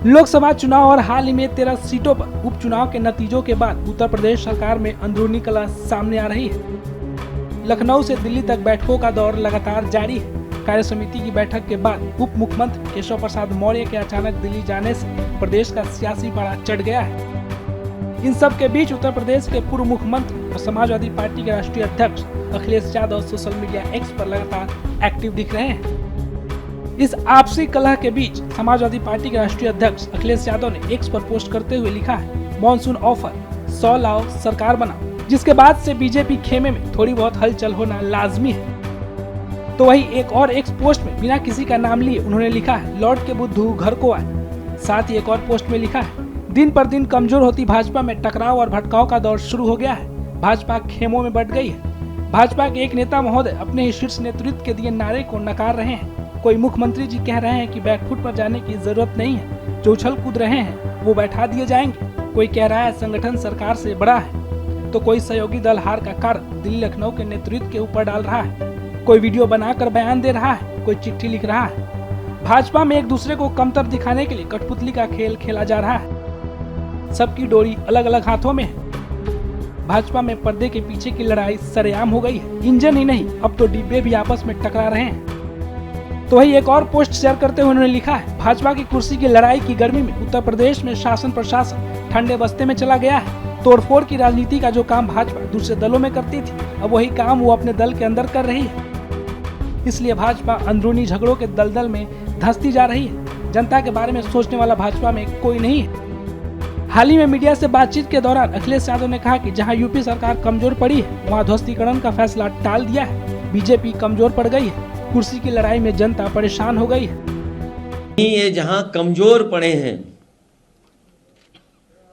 लोकसभा चुनाव और हाल ही में 13 सीटों पर उपचुनाव के नतीजों के बाद उत्तर प्रदेश सरकार में अंदरूनी कलह सामने आ रही है। लखनऊ से दिल्ली तक बैठकों का दौर लगातार जारी है। कार्य समिति की बैठक के बाद उप मुख्यमंत्री केशव प्रसाद मौर्य के अचानक दिल्ली जाने से प्रदेश का सियासी पारा चढ़ गया है। इन सब के बीच उत्तर प्रदेश के पूर्व मुख्यमंत्री और समाजवादी पार्टी के राष्ट्रीय अध्यक्ष Akhilesh Yadav social media x पर लगातार एक्टिव दिख रहे हैं। इस आपसी कलह के बीच समाजवादी पार्टी के राष्ट्रीय अध्यक्ष अखिलेश यादव ने एक्स पर पोस्ट करते हुए लिखा है, मॉनसून ऑफर 100 लाओ सरकार बनाओ, जिसके बाद से बीजेपी खेमे में थोड़ी बहुत हलचल होना लाजमी है। तो वही एक और एक्स पोस्ट में बिना किसी का नाम लिए उन्होंने लिखा है, लौट के बुद्धू घर को आए। साथ ही एक और पोस्ट में लिखा है, दिन पर दिन कमजोर होती भाजपा में टकराव और भटकाव का दौर शुरू हो गया है। भाजपा खेमों में बट गई है। भाजपा के एक नेता महोदय अपने ही शीर्ष नेतृत्व के दिए नारे को नकार रहे हैं। कोई मुख्यमंत्री जी कह रहे हैं कि बैकफुट पर जाने की जरूरत नहीं है, जो उछल कूद रहे हैं वो बैठा दिए जाएंगे। कोई कह रहा है संगठन सरकार से बड़ा है, तो कोई सहयोगी दल हार का कारण दिल्ली लखनऊ के नेतृत्व के ऊपर डाल रहा है। कोई वीडियो बनाकर बयान दे रहा है, कोई चिट्ठी लिख रहा है। भाजपा में एक दूसरे को कमतर दिखाने के लिए कठपुतली का खेल खेला जा रहा है। सबकी डोरी अलग अलग हाथों में है। भाजपा में पर्दे के पीछे की लड़ाई सरेआम हो गई है। इंजन ही नहीं, अब तो डिब्बे भी आपस में टकरा रहे हैं। तो वही एक और पोस्ट शेयर करते हुए उन्होंने लिखा है, भाजपा की कुर्सी की लड़ाई की गर्मी में उत्तर प्रदेश में शासन प्रशासन ठंडे बस्ते में चला गया है। तोड़फोड़ की राजनीति का जो काम भाजपा दूसरे दलों में करती थी, अब वही काम वो अपने दल के अंदर कर रही है। इसलिए भाजपा अंदरूनी झगड़ों के दलदल में धंसती जा रही है। जनता के बारे में सोचने वाला भाजपा में कोई नहीं है। हाल ही में मीडिया से बातचीत के दौरान अखिलेश यादव ने कहा कि जहां यूपी सरकार कमजोर पड़ी है, वहां ध्वस्तीकरण का फैसला टाल दिया है। बीजेपी कमजोर पड़ गई है। कुर्सी की लड़ाई में जनता परेशान हो गई है। ये जहां कमजोर पड़े हैं,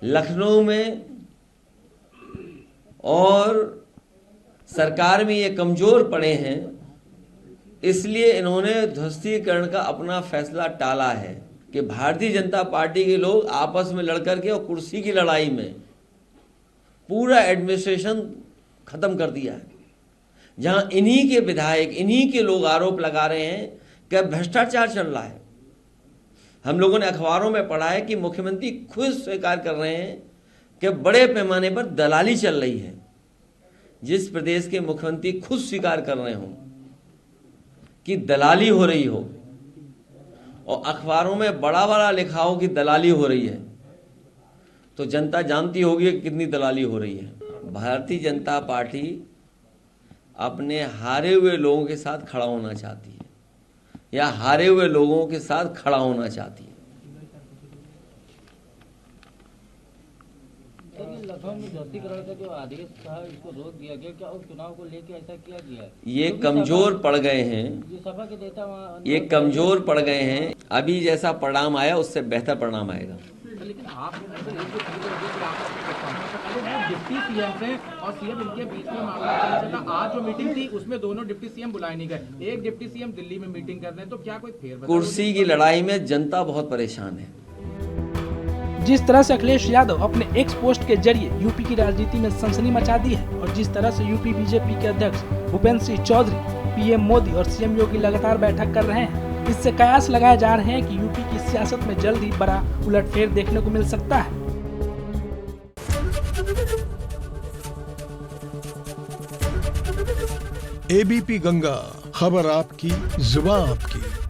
लखनऊ में और सरकार में ये कमजोर पड़े हैं, इसलिए इन्होंने ध्वस्तीकरण का अपना फैसला टाला है कि भारतीय जनता पार्टी के लोग आपस में लड़कर के और कुर्सी की लड़ाई में पूरा एडमिनिस्ट्रेशन खत्म कर दिया है। जहां इन्हीं के विधायक, इन्हीं के लोग आरोप लगा रहे हैं कि भ्रष्टाचार चल रहा है। हम लोगों ने अखबारों में पढ़ा है कि मुख्यमंत्री खुद स्वीकार कर रहे हैं कि बड़े पैमाने पर दलाली चल रही है। जिस प्रदेश के मुख्यमंत्री खुद स्वीकार कर रहे हो कि दलाली हो रही हो और अखबारों में बड़ा बड़ा लिखा हो कि दलाली हो रही है, तो जनता जानती होगी कि कितनी दलाली हो रही है। भारतीय जनता पार्टी अपने हारे हुए लोगों के साथ खड़ा होना चाहती है या हारे हुए लोगों के साथ खड़ा होना चाहती है। लखनऊ में ध्वस्तीकरण का जो आदेश था, इसको रोक दिया गया, क्या उस चुनाव को लेकर ऐसा किया गया है? ये कमजोर पड़ गए हैं, सभा के नेता ये कमजोर पड़ गए हैं। अभी जैसा परिणाम आया उससे बेहतर परिणाम आएगा। लेकिन आप डिप्टी सीएम से और सीएम इनके बीच में मामला चला। आज जो मीटिंग थी उसमें दोनों डिप्टी सीएम बुलाए नहीं गए। एक डिप्टी सीएम दिल्ली में मीटिंग कर रहे हैं, तो क्या कोई फेरबदल? कुर्सी की लड़ाई में जनता बहुत परेशान है। जिस तरह से अखिलेश यादव अपने एक्स पोस्ट के जरिए यूपी की राजनीति में सनसनी मचा दी है और जिस तरह से यूपी बीजेपी के अध्यक्ष भूपेंद्र सिंह चौधरी, पीएम मोदी और सीएम योगी लगातार बैठक कर रहे हैं, इससे कयास लगाए जा रहे हैं कि यूपी की सियासत में जल्द ही बड़ा उलटफेर देखने को मिल सकता है। एबीपी गंगा, खबर आपकी, जुबान आपकी।